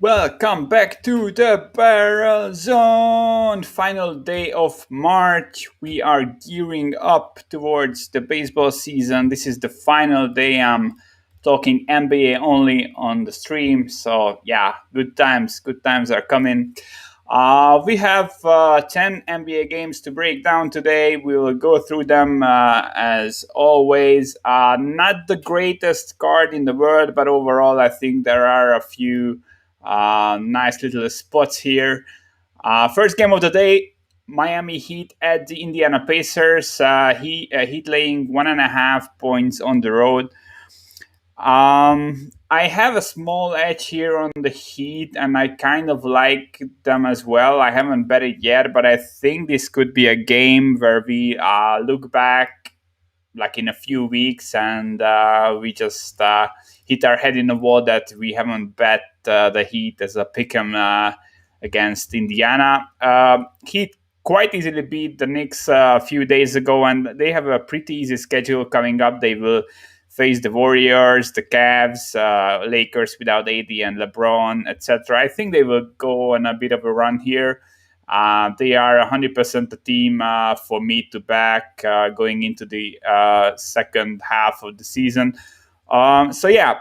Welcome back to the Barrel Zone. Final day of March. We are gearing up towards the baseball season. This is the final day. I'm talking NBA only on the stream. So yeah, good times. Good times are coming. We have 10 NBA games to break down today. We will go through them as always. Not the greatest card in the world, but overall, I think there are a few nice little spots here. First game of the day, Miami Heat at the Indiana Pacers. Heat laying 1.5 points on the road. I have a small edge here on the Heat, and I kind of like them as well. I haven't bet it yet, but I think this could be a game where we look back like in a few weeks and we just hit our head in the wall that we haven't bet the Heat as a pick'em against Indiana. Heat quite easily beat the Knicks a few days ago, and they have a pretty easy schedule coming up. They will face the Warriors, the Cavs, Lakers without AD and LeBron, etc. I think they will go on a bit of a run here. They are 100% the team for me to back going into the second half of the season. So yeah,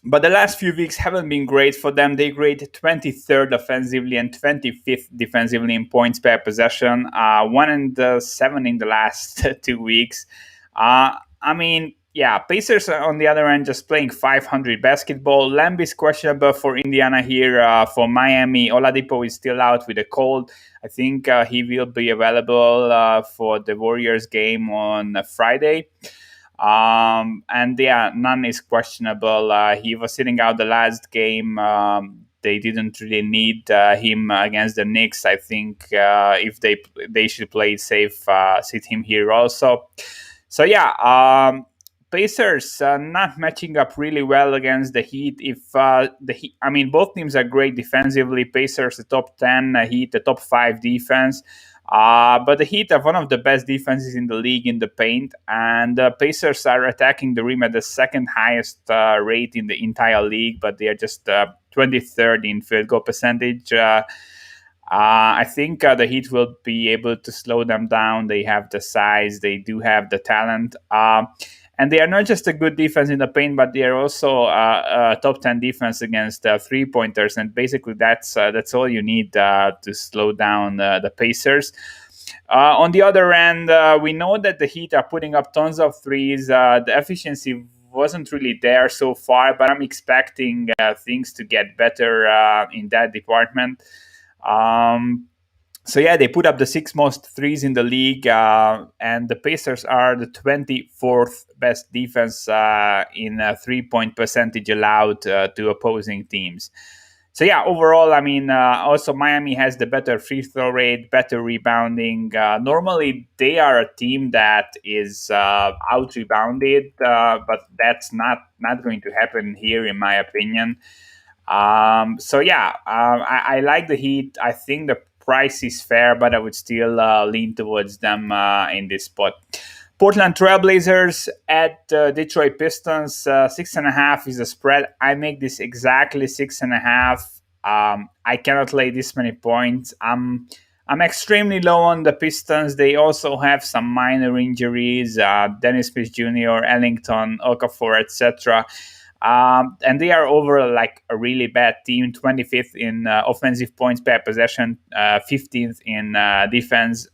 but the last few weeks haven't been great for them. They grade 23rd offensively and 25th defensively in points per possession. 1-7 in the last 2 weeks. I mean, yeah, Pacers on the other end just playing 500 basketball. Lamb is questionable for Indiana here. For Miami, Oladipo is still out with a cold. I think he will be available for the Warriors game on Friday. And yeah, Nunn is questionable. He was sitting out the last game. They didn't really need him against the Knicks. I think if they should play it safe, sit him here also. So yeah, Pacers not matching up really well against the Heat. If the Heat, I mean, both teams are great defensively. Pacers the top 10, Heat the top 5 defense. But the Heat have one of the best defenses in the league in the paint, and the Pacers are attacking the rim at the second highest rate in the entire league, but they are just 23rd in field goal percentage. I think the Heat will be able to slow them down. They have the size, they do have the talent. And they are not just a good defense in the paint, but they are also a top 10 defense against three-pointers. And basically, that's all you need to slow down the Pacers. On the other end, we know that the Heat are putting up tons of threes. The efficiency wasn't really there so far, but I'm expecting things to get better in that department. So yeah, they put up the 6 most threes in the league, and the Pacers are the 24th best defense in 3-point percentage allowed to opposing teams. So yeah, overall, I mean, also Miami has the better free throw rate, better rebounding. Normally, they are a team that is out rebounded, but that's not going to happen here, in my opinion. So yeah, I like the Heat. I think the price is fair, but I would still lean towards them in this spot. Portland Trailblazers at Detroit Pistons. 6.5 is the spread. I make this exactly 6.5. I cannot lay this many points. I'm extremely low on the Pistons. They also have some minor injuries. Dennis Smith Jr., Ellington, Okafor, etc. And they are overall like a really bad team, 25th in offensive points per possession, 15th in defense.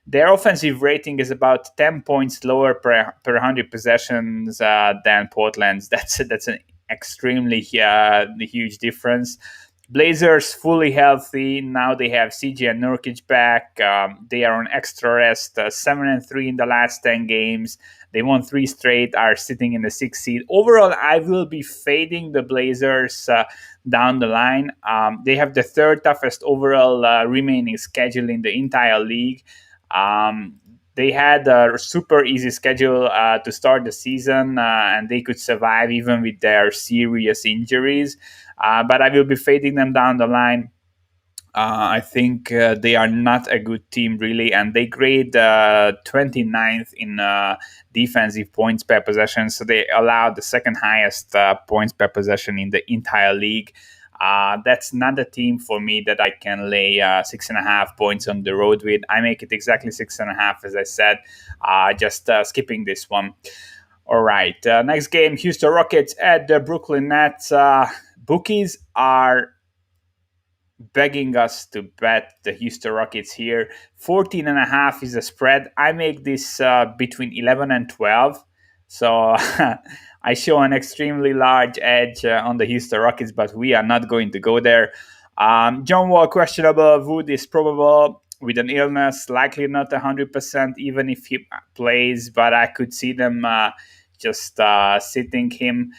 Their offensive rating is about 10 points lower per 100 possessions than Portland's. That's an extremely huge difference. Blazers fully healthy. Now they have CJ and Nurkic back. They are on extra rest, 7-3 in the last 10 games. They won 3 straight, are sitting in the 6th seed. Overall, I will be fading the Blazers down the line. They have the 3rd toughest overall remaining schedule in the entire league. They had a super easy schedule to start the season, and they could survive even with their serious injuries. But I will be fading them down the line. I think they are not a good team, really, and they grade 29th in defensive points per possession, so they allow the second highest points per possession in the entire league. That's not a team for me that I can lay 6.5 points on the road with. I make it exactly 6.5, as I said. Just skipping this one. All right, next game: Houston Rockets at the Brooklyn Nets. Bookies are begging us to bet the Houston Rockets here. 14.5 is the spread. I make this between 11 and 12. So I show an extremely large edge on the Houston Rockets, but we are not going to go there. John Wall questionable. Wood is probable with an illness, likely not 100%, even if he plays, but I could see them just sitting him.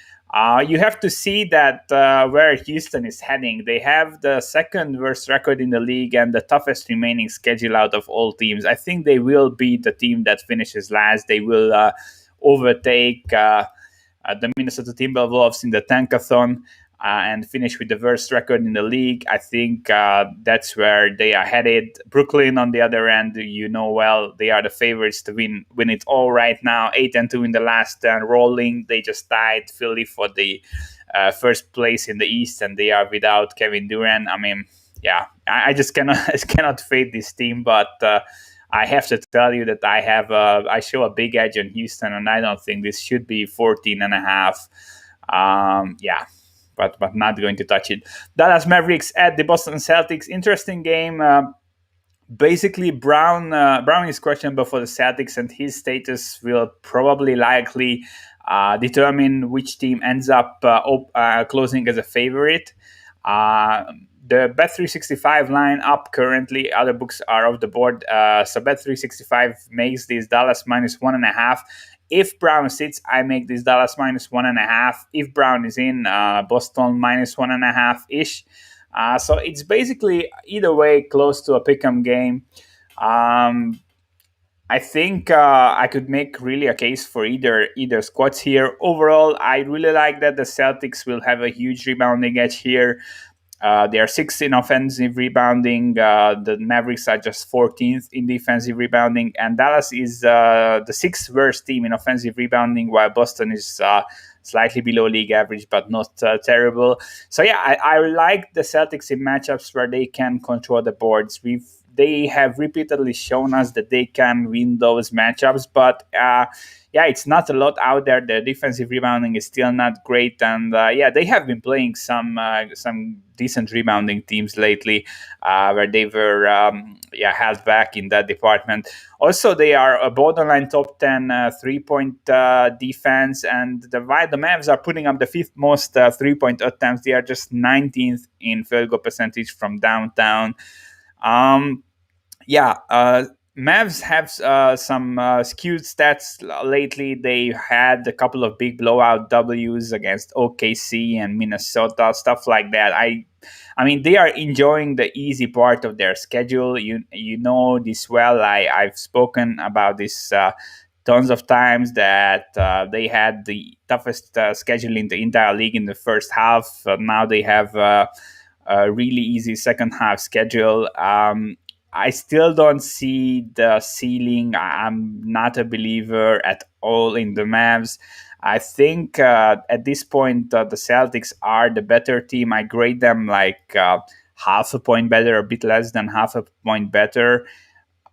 You have to see that where Houston is heading. They have the second worst record in the league and the toughest remaining schedule out of all teams. I think they will be the team that finishes last. They will overtake the Minnesota Timberwolves in the tankathon and finish with the worst record in the league. I think that's where they are headed. Brooklyn, on the other end, well, they are the favorites to win it all right now. 8-2 in the last 10, rolling. They just tied Philly for the first place in the East, and they are without Kevin Durant. I mean, yeah, I just cannot fade this team, but I have to tell you that I show a big edge on Houston, and I don't think this should be 14.5. Yeah. But not going to touch it. Dallas Mavericks at the Boston Celtics. Interesting game. Basically, Brown is questionable for the Celtics, and his status will probably likely determine which team ends up closing as a favorite. The Bet365 line up currently. Other books are off the board. So Bet365 makes this Dallas minus 1.5. If Brown sits, I make this Dallas minus 1.5. If Brown is in, Boston minus 1.5-ish. So it's basically either way close to a pick'em game. I think I could make really a case for either squads here. Overall, I really like that the Celtics will have a huge rebounding edge here. They are 6th in offensive rebounding. The Mavericks are just 14th in defensive rebounding. And Dallas is the 6th worst team in offensive rebounding, while Boston is slightly below league average, but not terrible. So, yeah, I like the Celtics in matchups where they can control the boards. They have repeatedly shown us that they can win those matchups, but it's not a lot out there. The defensive rebounding is still not great, and they have been playing some decent rebounding teams lately, where they were held back in that department. Also, they are a borderline top 10 3-point defense, and while the Mavs are putting up the 5th most 3-point attempts, they are just 19th in field goal percentage from downtown. Mavs have some skewed stats lately. They had a couple of big blowout W's against OKC and Minnesota, stuff like that. I mean, they are enjoying the easy part of their schedule. You know this well. I've spoken about this tons of times, that they had the toughest schedule in the entire league in the first half. Now they have a really easy second half schedule. I still don't see the ceiling. I'm not a believer at all in the Mavs. I think at this point, the Celtics are the better team. I grade them like half a point better, a bit less than half a point better.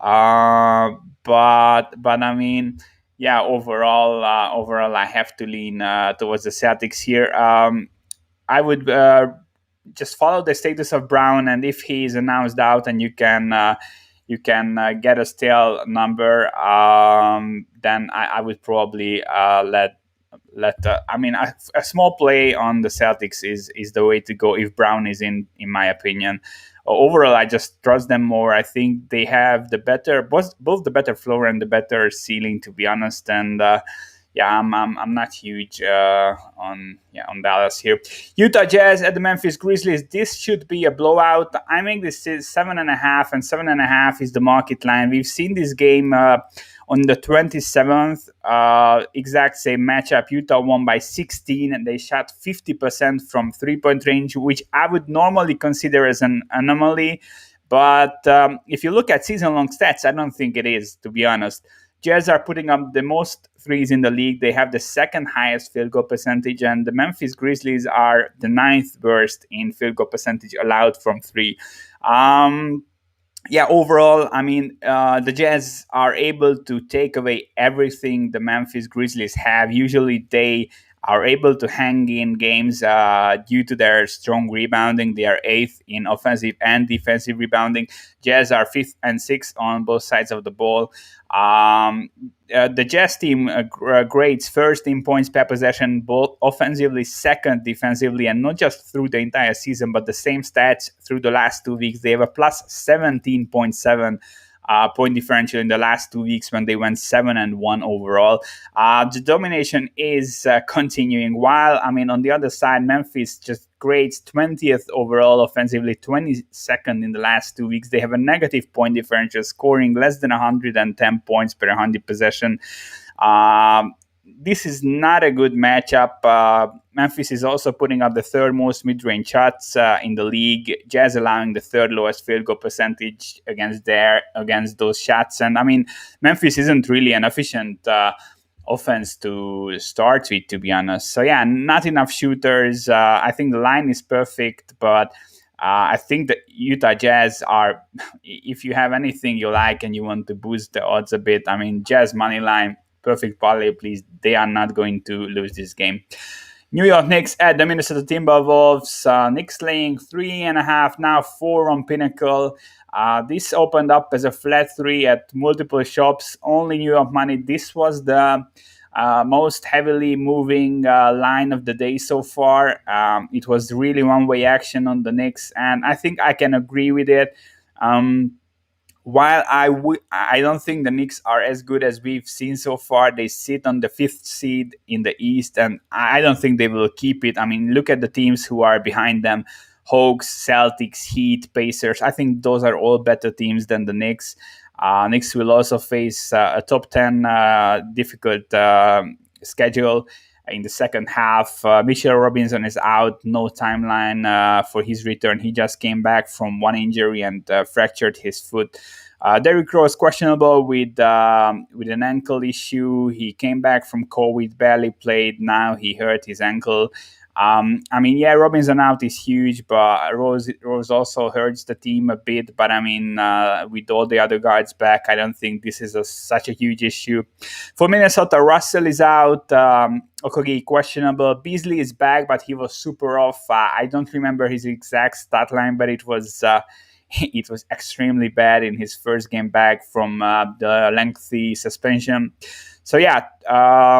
But I mean, yeah, overall, I have to lean towards the Celtics here. I would just follow the status of Brown, and if he is announced out and you can get a stale number, then I would probably let a small play on the Celtics is the way to go if Brown is in my opinion. Overall, I just trust them more. I think they have the better both the better floor and the better ceiling, to be honest. And I'm not huge on Dallas here. Utah Jazz at the Memphis Grizzlies. This should be a blowout. I think this is 7.5, and 7.5 is the market line. We've seen this game on the 27th, exact same matchup. Utah won by 16, and they shot 50% from 3-point range, which I would normally consider as an anomaly. But if you look at season-long stats, I don't think it is, to be honest. Jazz are putting up the most threes in the league. They have the second highest field goal percentage, and the Memphis Grizzlies are the ninth worst in field goal percentage allowed from three. Yeah, overall, I mean, the Jazz are able to take away everything the Memphis Grizzlies have. Usually, they are able to hang in games due to their strong rebounding. They are eighth in offensive and defensive rebounding. Jazz are fifth and sixth on both sides of the ball. The Jazz team grades first in points per possession, both offensively, second defensively, and not just through the entire season, but the same stats through the last 2 weeks. They have a plus 17.7 point differential in the last 2 weeks when they went 7-1 overall. The domination is continuing. While, I mean, on the other side, Memphis just grades 20th overall offensively, 22nd in the last 2 weeks. They have a negative point differential, scoring less than 110 points per 100 possession. This is not a good matchup. Memphis is also putting up the third most mid-range shots in the league. Jazz allowing the third lowest field goal percentage against those shots. And I mean, Memphis isn't really an efficient offense to start with, to be honest. So yeah, not enough shooters. I think the line is perfect, but I think the Utah Jazz are, if you have anything you like and you want to boost the odds a bit, I mean, Jazz money line, perfect parlay, please. They are not going to lose this game. New York Knicks at the Minnesota Timberwolves. Knicks laying 3.5, now 4 on Pinnacle. This opened up as a flat 3 at multiple shops, only New York money. This was the most heavily moving line of the day so far. It was really one-way action on the Knicks, and I think I can agree with it. While I don't think the Knicks are as good as we've seen so far. They sit on the 5th seed in the East, and I don't think they will keep it. I mean, look at the teams who are behind them: Hawks, Celtics, Heat, Pacers. I think those are all better teams than the Knicks. Knicks will also face a top 10 difficult schedule in the second half. Mitchell Robinson is out, no timeline for his return. He just came back from one injury and fractured his foot. Derrick Rose questionable with an ankle issue. He came back from COVID, barely played. Now he hurt his ankle. I mean, yeah, Robinson out is huge, but Rose also hurts the team a bit. But I mean, with all the other guards back, I don't think this is such a huge issue. For Minnesota, Russell is out. Okogie questionable. Beasley is back, but he was super off. I don't remember his exact stat line, but it was extremely bad in his first game back from the lengthy suspension. So yeah,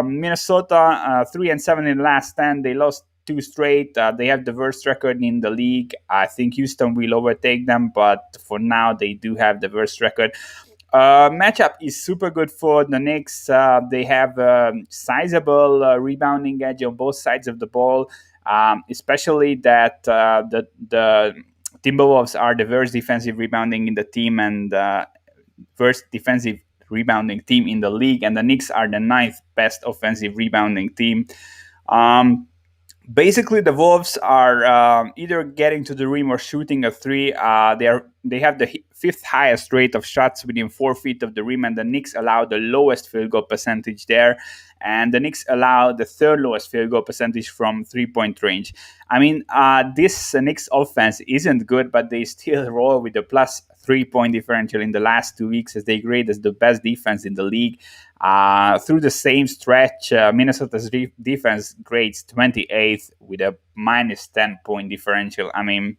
Minnesota 3-7 in the last 10. They lost 2 straight. They have the worst record in the league. I think Houston will overtake them, but for now they do have the worst record. Matchup is super good for the Knicks. They have a sizable rebounding edge on both sides of the ball, especially that the Timberwolves are the worst defensive rebounding in the team and worst defensive rebounding team in the league, and the Knicks are the 9th best offensive rebounding team. Basically, the Wolves are either getting to the rim or shooting a 3. They have the 5th highest rate of shots within 4 feet of the rim, and the Knicks allow the lowest field goal percentage there. And the Knicks allow the 3rd lowest field goal percentage from 3-point range. I mean, this Knicks offense isn't good, but they still roll with a plus 3-point differential in the last 2 weeks, as they grade as the best defense in the league. Through the same stretch, Minnesota's defense grades 28th with a minus 10-point differential. I mean,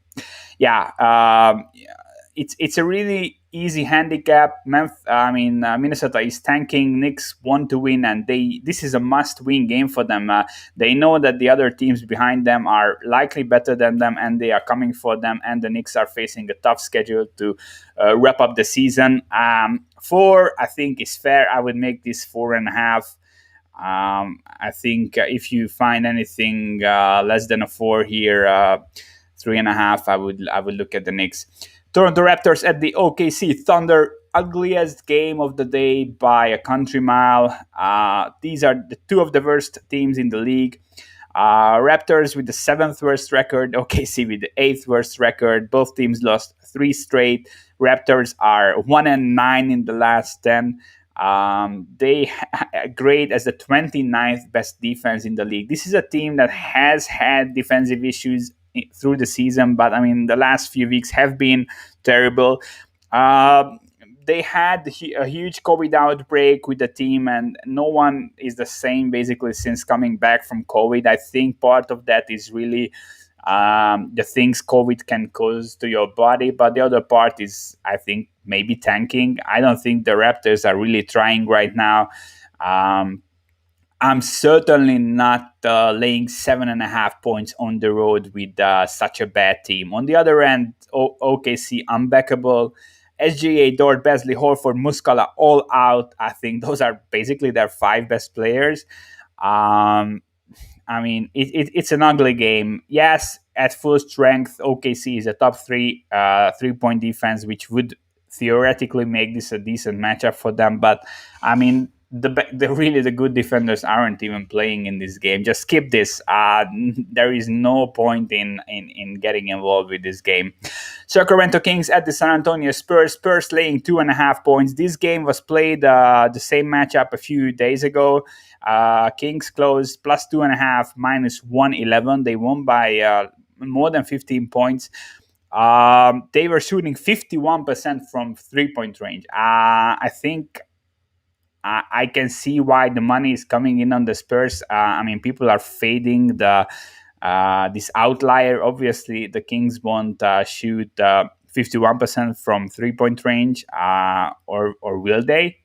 yeah, it's a really easy handicap. Minnesota is tanking. Knicks want to win, and this is a must-win game for them. They know that the other teams behind them are likely better than them, and they are coming for them. And the Knicks are facing a tough schedule to wrap up the season. 4, I think, is fair. I would make this 4.5. I think if you find anything less than a 4 here, 3.5, I would look at the Knicks. Toronto Raptors at the OKC Thunder. Ugliest game of the day by a country mile. These are the 2 of the worst teams in the league. Raptors with the 7th worst record, OKC with the 8th worst record. Both teams lost 3 straight. Raptors are 1-9 in the last 10. They grade as the 29th best defense in the league. This is a team that has had defensive issues through the season, but I mean, the last few weeks have been terrible. Uh, they had a huge COVID outbreak with the team, and no one is the same basically since coming back from COVID. I think part of that is really the things COVID can cause to your body, but the other part is, I think, maybe tanking. I don't think the Raptors are really trying right now. Um, I'm certainly not laying 7.5 points on the road with such a bad team. On the other end, OKC unbackable. SGA, Dort, Beasley, Horford, Muscala, all out. I think those are basically their five best players. Um, I mean, it's an ugly game. Yes, at full strength, OKC is a top three 3 point defense, which would theoretically make this a decent matchup for them. But I mean, the good defenders aren't even playing in this game. Just skip this. There is no point in getting involved with this game. Sacramento Kings at the San Antonio Spurs. Spurs laying 2.5 points. This game was played the same matchup a few days ago. Kings closed plus 2.5, minus 111. They won by more than 15 points. They were shooting 51% from 3 point range. I think I can see why the money is coming in on the Spurs. I mean, people are fading this outlier. Obviously, the Kings won't shoot 51% from 3 point range, or will they?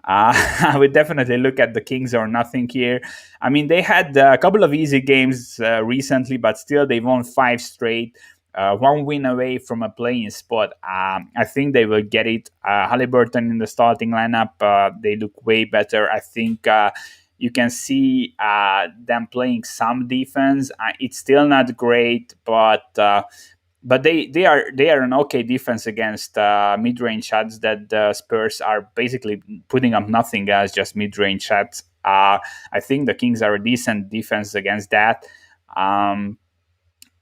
I would definitely look at the Kings or nothing here. I mean, they had a couple of easy games recently, but still they won five straight. One win away from a playing spot. I think they will get it. Halliburton in the starting lineup, they look way better. I think you can see them playing some defense. It's still not great, but they are an okay defense against mid-range shots that the Spurs are basically putting up nothing as just mid-range shots. I think the Kings are a decent defense against that.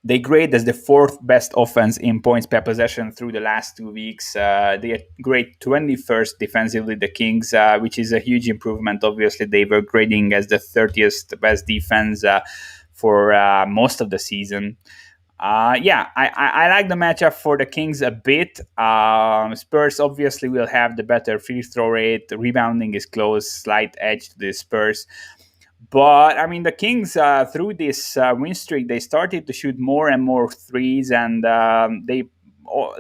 They grade as the fourth best offense in points per possession through the last 2 weeks. They grade 21st defensively, the Kings, which is a huge improvement. Obviously, they were grading as the 30th best defense for most of the season. I like the matchup for the Kings a bit. Spurs obviously will have the better free throw rate. The rebounding is close, slight edge to the Spurs. But I mean, the Kings through this win streak, they started to shoot more and more threes, and they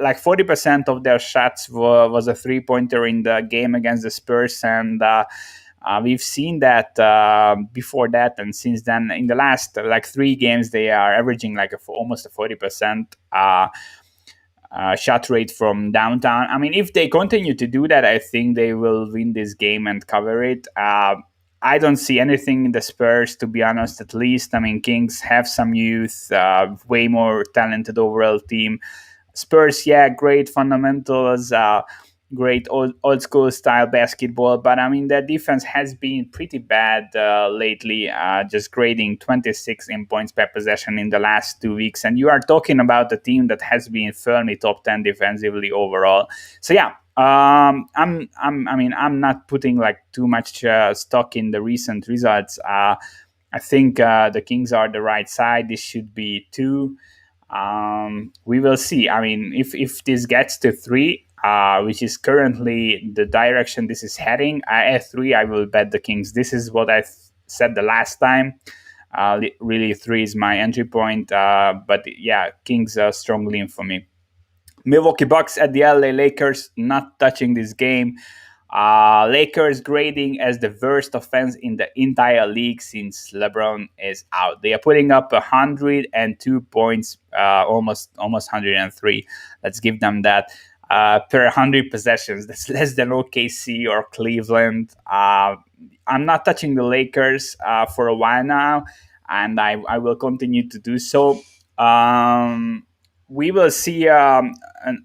like 40% of their shots was a 3 pointer in the game against the Spurs, and we've seen that before that, and since then, in the last like 3 games, they are averaging like almost a 40% shot rate from downtown. I mean, if they continue to do that, I think they will win this game and cover it. I don't see anything in the Spurs, to be honest, at least. I mean, Kings have some youth, way more talented overall team. Spurs, yeah, great fundamentals, great old school style basketball, but I mean, their defense has been pretty bad lately, just grading 26 in points per possession in the last 2 weeks. And you are talking about a team that has been firmly top 10 defensively overall. So, yeah. I'm not putting like too much stock in the recent results. I think the Kings are the right side. This should be 2. We will see. I mean, if this gets to 3, which is currently the direction this is heading, at 3, I will bet the Kings. This is what I said the last time. Really, 3 is my entry point. But yeah, Kings are strongly in for me. Milwaukee Bucks at the LA Lakers, not touching this game. Lakers grading as the worst offense in the entire league since LeBron is out. They are putting up 102 points, almost 103. Let's give them that. Per 100 possessions. That's less than OKC or Cleveland. I'm not touching the Lakers for a while now, and I will continue to do so. We will see a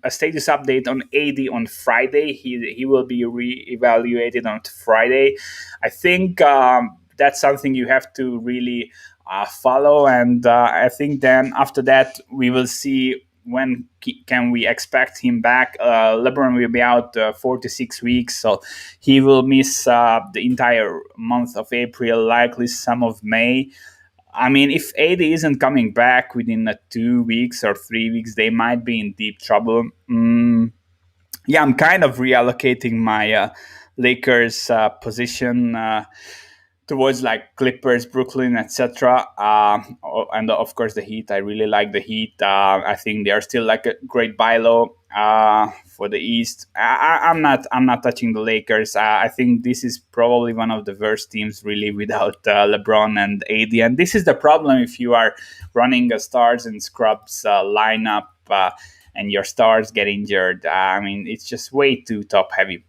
status update on AD on Friday. He will be re-evaluated on Friday. I think that's something you have to really follow, and I think then after that we will see can we expect him back? LeBron will be out 4 to 6 weeks, so he will miss the entire month of April, likely some of May. I mean, if AD isn't coming back within 2 weeks or 3 weeks, they might be in deep trouble. Yeah, I'm kind of reallocating my Lakers position towards like Clippers, Brooklyn, etc. And of course the Heat. I really like the Heat. I think they are still like a great buy low for the East. I'm not touching the Lakers. I think this is probably one of the worst teams really without LeBron and AD. And this is the problem if you are running a stars and scrubs lineup. And your stars get injured. I mean, it's just way too top heavy.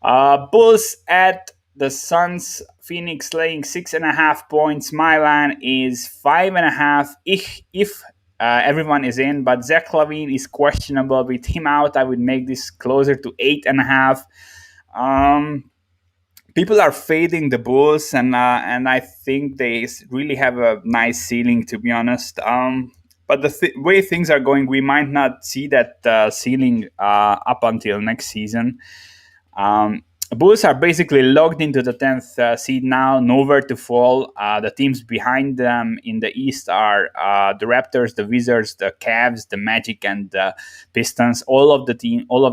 Bulls at the Suns. Phoenix laying 6.5 points. My line is 5.5 if everyone is in, but Zach LaVine is questionable. With him out, I would make this closer to 8.5. People are fading the Bulls, and I think they really have a nice ceiling, to be honest. But the way things are going, we might not see that ceiling up until next season. Um, Bulls are basically locked into the 10th seed now, nowhere to fall. The teams behind them in the East are the Raptors, the Wizards, the Cavs, the Magic, and the Pistons. All of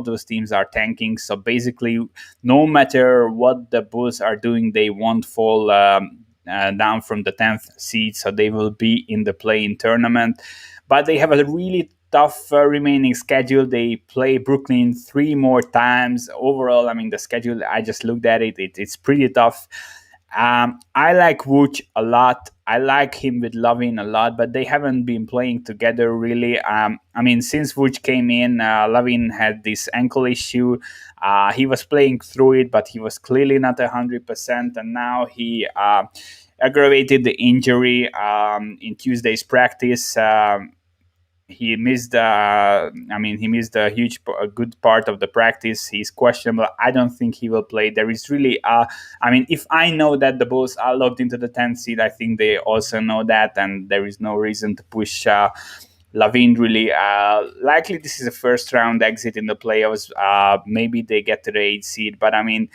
those teams are tanking. So basically, no matter what the Bulls are doing, they won't fall down from the 10th seed. So they will be in the play-in tournament. But they have a really tough remaining schedule. They play Brooklyn 3 more times. Overall, I mean, the schedule, I just looked at it. It's pretty tough. I like Vooch a lot. I like him with Lavin a lot, but they haven't been playing together really. I mean, since Vooch came in, Lavin had this ankle issue. He was playing through it, but he was clearly not 100%. And now he aggravated the injury in Tuesday's practice. He missed he missed a good part of the practice. He's questionable. I don't think he will play. There is really if I know that the Bulls are locked into the 10th seed, I think they also know that, and there is no reason to push Lavine really. Likely this is a first round exit in the playoffs. Maybe they get to the 8th seed, but I mean,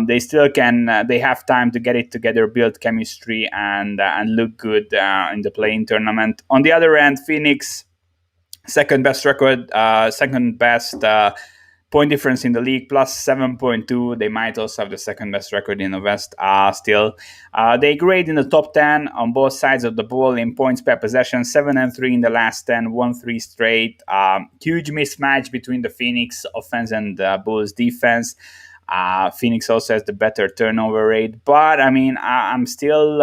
they still can. They have time to get it together, build chemistry, and look good in the play-in tournament. On the other end, Phoenix, second best record, second best point difference in the league, plus 7.2. They might also have the second best record in the West. Still, they grade in the top 10 on both sides of the ball in points per possession. 7-3 in the last 10, 1-3 straight. Huge mismatch between the Phoenix offense and Bulls defense. Phoenix also has the better turnover rate, but I mean, I'm still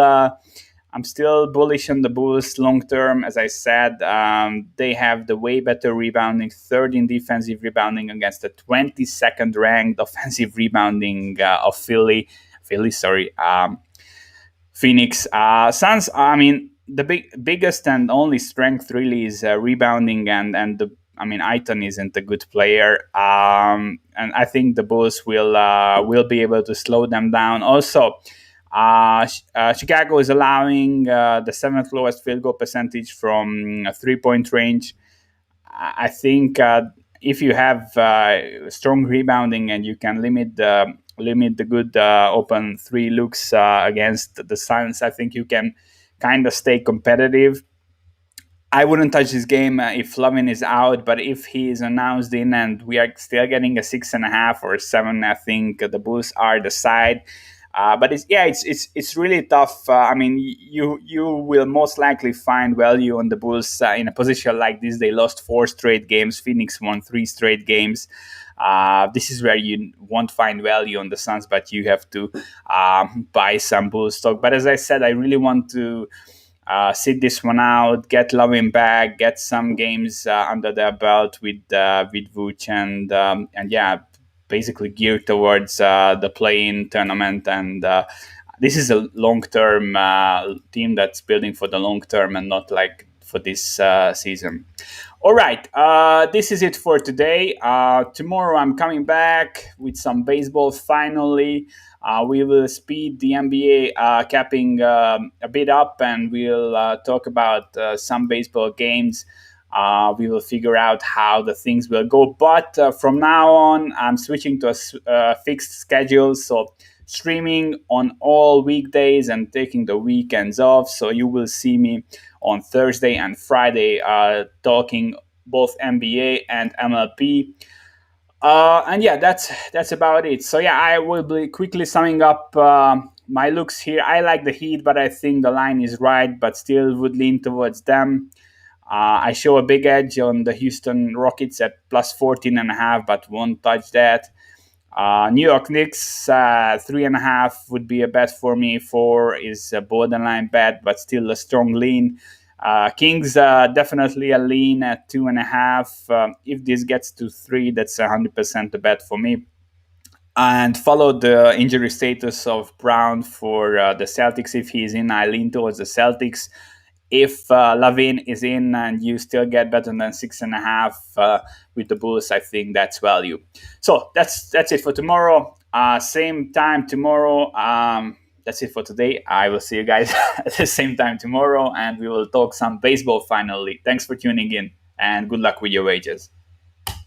bullish on the Bulls long term. As I said, they have the way better rebounding, third in defensive rebounding against the 22nd ranked offensive rebounding of Phoenix. Suns. I mean, the biggest and only strength really is rebounding, and the Aiton isn't a good player, and I think the Bulls will be able to slow them down. Also, Chicago is allowing the 7th lowest field goal percentage from 3-point range. I think if you have strong rebounding and you can limit the good open 3 looks against the Suns, I think you can kind of stay competitive. I wouldn't touch this game if Lavin is out, but if he is announced in and we are still getting a 6.5 or 7, I think the Bulls are the side. But it's really tough. You will most likely find value on the Bulls in a position like this. They lost 4 straight games. Phoenix won 3 straight games. This is where you won't find value on the Suns, but you have to buy some Bulls stock. But as I said, I really want to sit this one out, get Lavin back, get some games under their belt with Vooch, and basically geared towards the play-in tournament. And this is a long-term team that's building for the long term and not like for this season. All right, this is it for today. Tomorrow I'm coming back with some baseball finally. We will speed the NBA capping a bit up, and we'll talk about some baseball games. We will figure out how the things will go. But from now on, I'm switching to a fixed schedule. So streaming on all weekdays and taking the weekends off. So you will see me on Thursday and Friday talking both NBA and MLP. And yeah, that's about it. So yeah, I will be quickly summing up my looks here. I like the Heat, but I think the line is right, but still would lean towards them. I show a big edge on the Houston Rockets at plus 14 and a half, but won't touch that. New York Knicks, 3.5 would be a bet for me. 4 is a borderline bet, but still a strong lean. Kings, definitely a lean at 2.5. If this gets to 3, that's 100% a bet for me. And follow the injury status of Brown for the Celtics. If he's in, I lean towards the Celtics. If Lavin is in and you still get better than 6.5 with the Bulls, I think that's value. So that's it for tomorrow. Same time tomorrow. That's it for today. I will see you guys at the same time tomorrow, and we will talk some baseball finally. Thanks for tuning in, and good luck with your wages.